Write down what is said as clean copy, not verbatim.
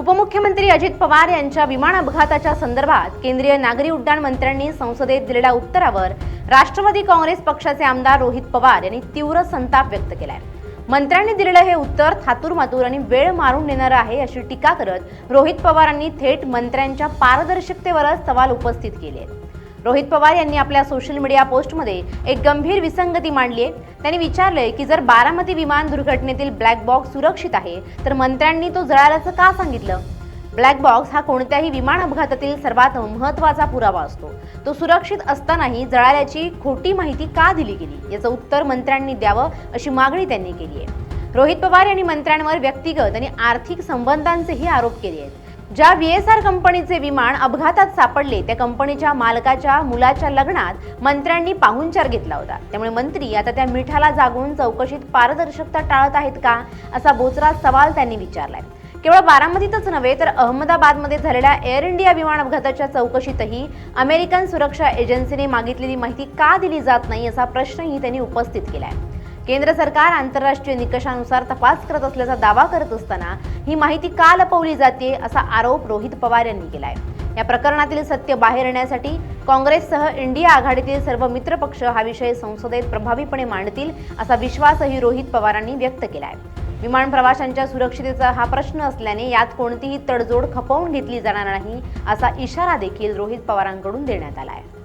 उपमुख्यमंत्री अजित पवार यांच्या विमान अपघाताच्या संदर्भात केंद्रीय नागरी उड्डाण मंत्र्यांनी संसदेत दिलेल्या उत्तरावर राष्ट्रवादी काँग्रेस पक्षाचे आमदार रोहित पवार यांनी तीव्र संताप व्यक्त केलाय। मंत्र्यांनी दिलेलं हे उत्तर थातूरमातूर आणि वेळ मारून नेणारं आहे अशी टीका करत रोहित पवारांनी थेट मंत्र्यांच्या पारदर्शकतेवरच सवाल उपस्थित केले। रोहित पवार यांनी आपल्या सोशल मीडिया पोस्टमध्ये एक गंभीर विसंगती मांडली आहे। त्यांनी विचारले की जर बारामती विमान दुर्घटनेतील ब्लॅक बॉक्स सुरक्षित आहे तर मंत्र्यांनी तो जळाल्याचं का सांगितलं? ब्लॅक बॉक्स हा कोणत्याही विमान अपघातातील सर्वात महत्त्वाचा पुरावा असतो। तो सुरक्षित असतानाही जळाल्याची खोटी माहिती का दिली गेली याचं उत्तर मंत्र्यांनी द्यावं अशी मागणी त्यांनी केली आहे। रोहित पवार यांनी मंत्र्यांवर व्यक्तिगत आणि आर्थिक संबंधांचेही आरोप केले आहेत। ज्या VSR कंपनीचे विमान अपघातात सापडले त्या कंपनीच्या मालकाच्या मुलाच्या लग्नात मंत्र्यांनी पाहुणचार घेतला होता। त्यामुळे मंत्री आता त्या मिठाला जागून चौकशीत पारदर्शकता टाळत आहेत का असा बोचरा सवाल त्यांनी विचारलाय। केवळ बारामतीतच नव्हे तर अहमदाबादमध्ये झालेल्या एअर इंडिया विमान अपघाताच्या चौकशीतही अमेरिकन सुरक्षा एजन्सीने मागितलेली माहिती का दिली जात नाही असा प्रश्नही त्यांनी उपस्थित केलाय। केंद्र सरकार आंतरराष्ट्रीय निकषानुसार तपास करत असल्याचा दावा करत असताना ही माहिती का लपवली जाते असा आरोप रोहित पवार यांनी केलाय। या प्रकरणातील सत्य बाहेर येण्यासाठी काँग्रेससह इंडिया आघाडीतील सर्व मित्रपक्ष हा विषय संसदेत प्रभावीपणे मांडतील असा विश्वासही रोहित पवारांनी व्यक्त केलाय। विमान प्रवाशांच्या सुरक्षिततेचा हा प्रश्न असल्याने यात कोणतीही तडजोड खपवून घेतली जाणार नाही असा इशारा देखील रोहित पवारांकडून देण्यात आला आहे।